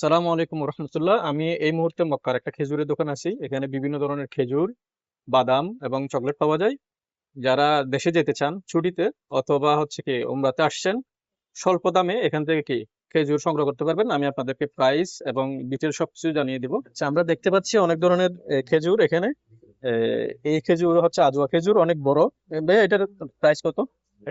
আসসালামু আলাইকুম রহমতুল্লাহ। আমি এই মুহূর্তে মক্কার একটা খেজুরের দোকান আছি। এখানে বিভিন্ন ধরনের খেজুর, বাদাম এবং চকলেট পাওয়া যায়। যারা দেশে যেতে চান ছুটিতে অথবা হচ্ছে কি উমরাতে আসছেন, স্বল্প দামে এখান থেকে কি খেজুর সংগ্রহ করতে পারবেন। আমি আপনাদেরকে প্রাইস এবং ডিটেল সবকিছু জানিয়ে দিব। আচ্ছা, আমরা দেখতে পাচ্ছি অনেক ধরনের খেজুর এখানে। এই খেজুর হচ্ছে আজওয়া খেজুর, অনেক বড়। ভাইয়া এটার প্রাইস কত?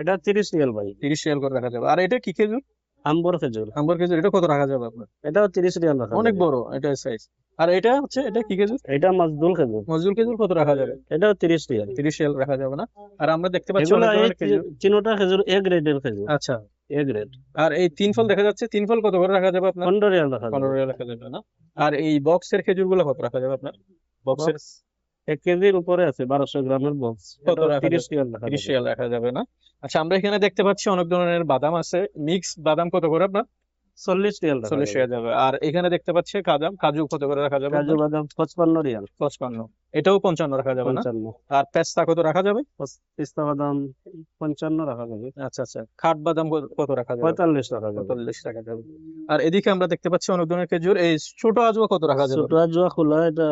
এটা 30 রিয়াল ভাই। 30 রিয়াল করে রাখা যাবে। আর এটা কি খেজুর? আম্বর খেজুর। আম্বর খেজুর, এটা কত রাখা যাবে আপনার? এটাও 30 রিয়াল রাখা অনেক যাবে। বড় এটা সাইজ। আর এটা হচ্ছে, এটা কি খেজুর? এটা মাজদুল খেজুর। নজরুল খেজুর কত রাখা যাবে? এটাও 30 রিয়াল। 30 রিয়াল রাখা যাবে না? আর আমরা দেখতে পাচ্ছি এগুলা অনেক এই ধরনের খেজুর। চিনোটা খেজুর এ গ্রেডের খেজুর। আচ্ছা। A grade. আর এই তিন ফল দেখা যাচ্ছে, তিন ফল কত করে রাখা যাবে আপনার? 15 রিয়াল রাখা 15 যাবে। রিয়াল রাখা যাবে না? আর এই বক্সের খেজুর গুলো কত রাখা যাবে আপনার? বক্সের বক্স 1 কেজির উপরে আছে, 1200 গ্রামের বক্স। কত এটাও রাখা যাবে? 30 রিয়াল রাখা 30 যাবে। রিয়াল রাখা যাবে না? আচ্ছা, আমরা এখানে দেখতে পাচ্ছি অনেক ধরনের বাদাম আছে। মিক্স বাদাম কত করে আপনার? 40 রিয়াল রাখা 40 যাবে। রিয়াল যাবে। আর এখানে দেখতে পাচ্ছি কাজু কত করে রাখা যাবে কাজু আপনার? বাদাম 55 রিয়াল। 55। এটাও 55 রাখা যাবে না? 55। আর পেস্তা কত রাখা যাবে? পিস্তা বাদাম 55 রাখা যাবে। আচ্ছা আচ্ছা, খাট বাদাম কত রাখা যাবে? 45 রাখা যাবে। 45 টাকা যাবে। আর এদিকে আমরা দেখতে পাচ্ছি অনেক ধরনের খেজুর। এই ছোট আজুয়া কত রাখা যাবে? ছোট আজুয়া খোলা এটা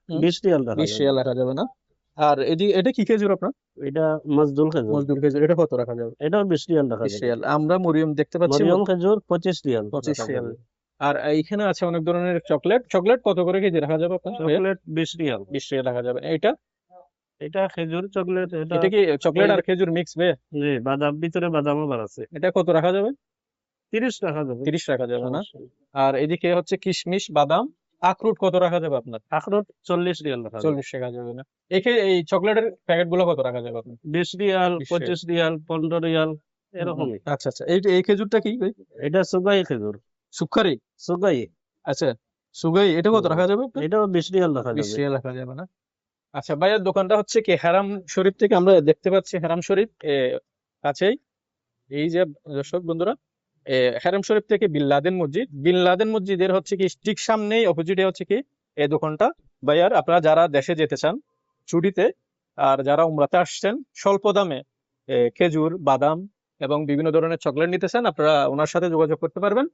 হুম? 20 রিয়াল রাখা 20 যাবে। রিয়াল রাখা যাবে না? আর এদিকে এটা কি খেজুর আপনার? এটা মাজদুল খেজুর। মজদুর খেজুর, এটা কত রাখা যাবে? এটাও 20 রিয়াল রাখা 20 যাবে। রিয়াল। আমরা মরিয়ম দেখতে পাচ্ছি মরিয়ম খেজুর 25 রিয়াল 25 রাখা রিয়াল। যাবে। আর এইখানে আছে অনেক ধরনের চকলেট। চকলেট কত করে কেজি রাখা যাবে আপনার ভাইয়া? Chocolate 20 Real. 20 রিয়াল রাখা যাবে। এটা এটা খেজুর চকলেট। এটা এটা কি চকলেট এই আর খেজুর মিক্স ভাইয়া? যে বাদাম, ভিতরে বাদাম আবার আছে। এটা কত রাখা যাবে? 30 রাখা যাবে। 30 রাখা যাবে না? সমস্যা নেই। আর এদিকে হচ্ছে কিশমিশ, বাদাম, আখরোট কত রাখা যাবে আপনার? আখরোট 40 রিয়াল রাখা যাবে। 40 টাকা যাবে না? এই চকলেটের প্যাকেট গুলো কত রাখা যাবে আপনার? 20 রিয়াল, 20 রিয়াল। 25 রিয়াল, 15 রিয়াল এরকমই। আচ্ছা আচ্ছা, এই খেজুরটা কি ভাই? এটা সুগাই খেজুর। সুখারি? সুগাই। আচ্ছা, সুগাই, এটা কত রাখা যাবে আপনার? এটাও 20 রিয়াল রাখা 20 যাবে। রিয়াল রাখা যাবে না? আচ্ছা, ভাইয়ের দোকানটা হচ্ছে কি হারাম শরীফ থেকে, আমরা দেখতে পাচ্ছি হারাম শরীফ কাছেই। এই যে দর্শক বন্ধুরা, হারাম শরীফ থেকে বিন লাদেন মসজিদের হচ্ছে কি ঠিক সামনেই অপোজিটে হচ্ছে কি এই দোকানটা। ভাইয়ার, আপনারা যারা দেশে যেতে চান ছুটিতে, আর যারা উমরাতে আসছেন স্বল্প দামে খেজুর, বাদাম এবং বিভিন্ন ধরনের চকলেট নিতে চান, আপনারা ওনার সাথে যোগাযোগ করতে পারবেন।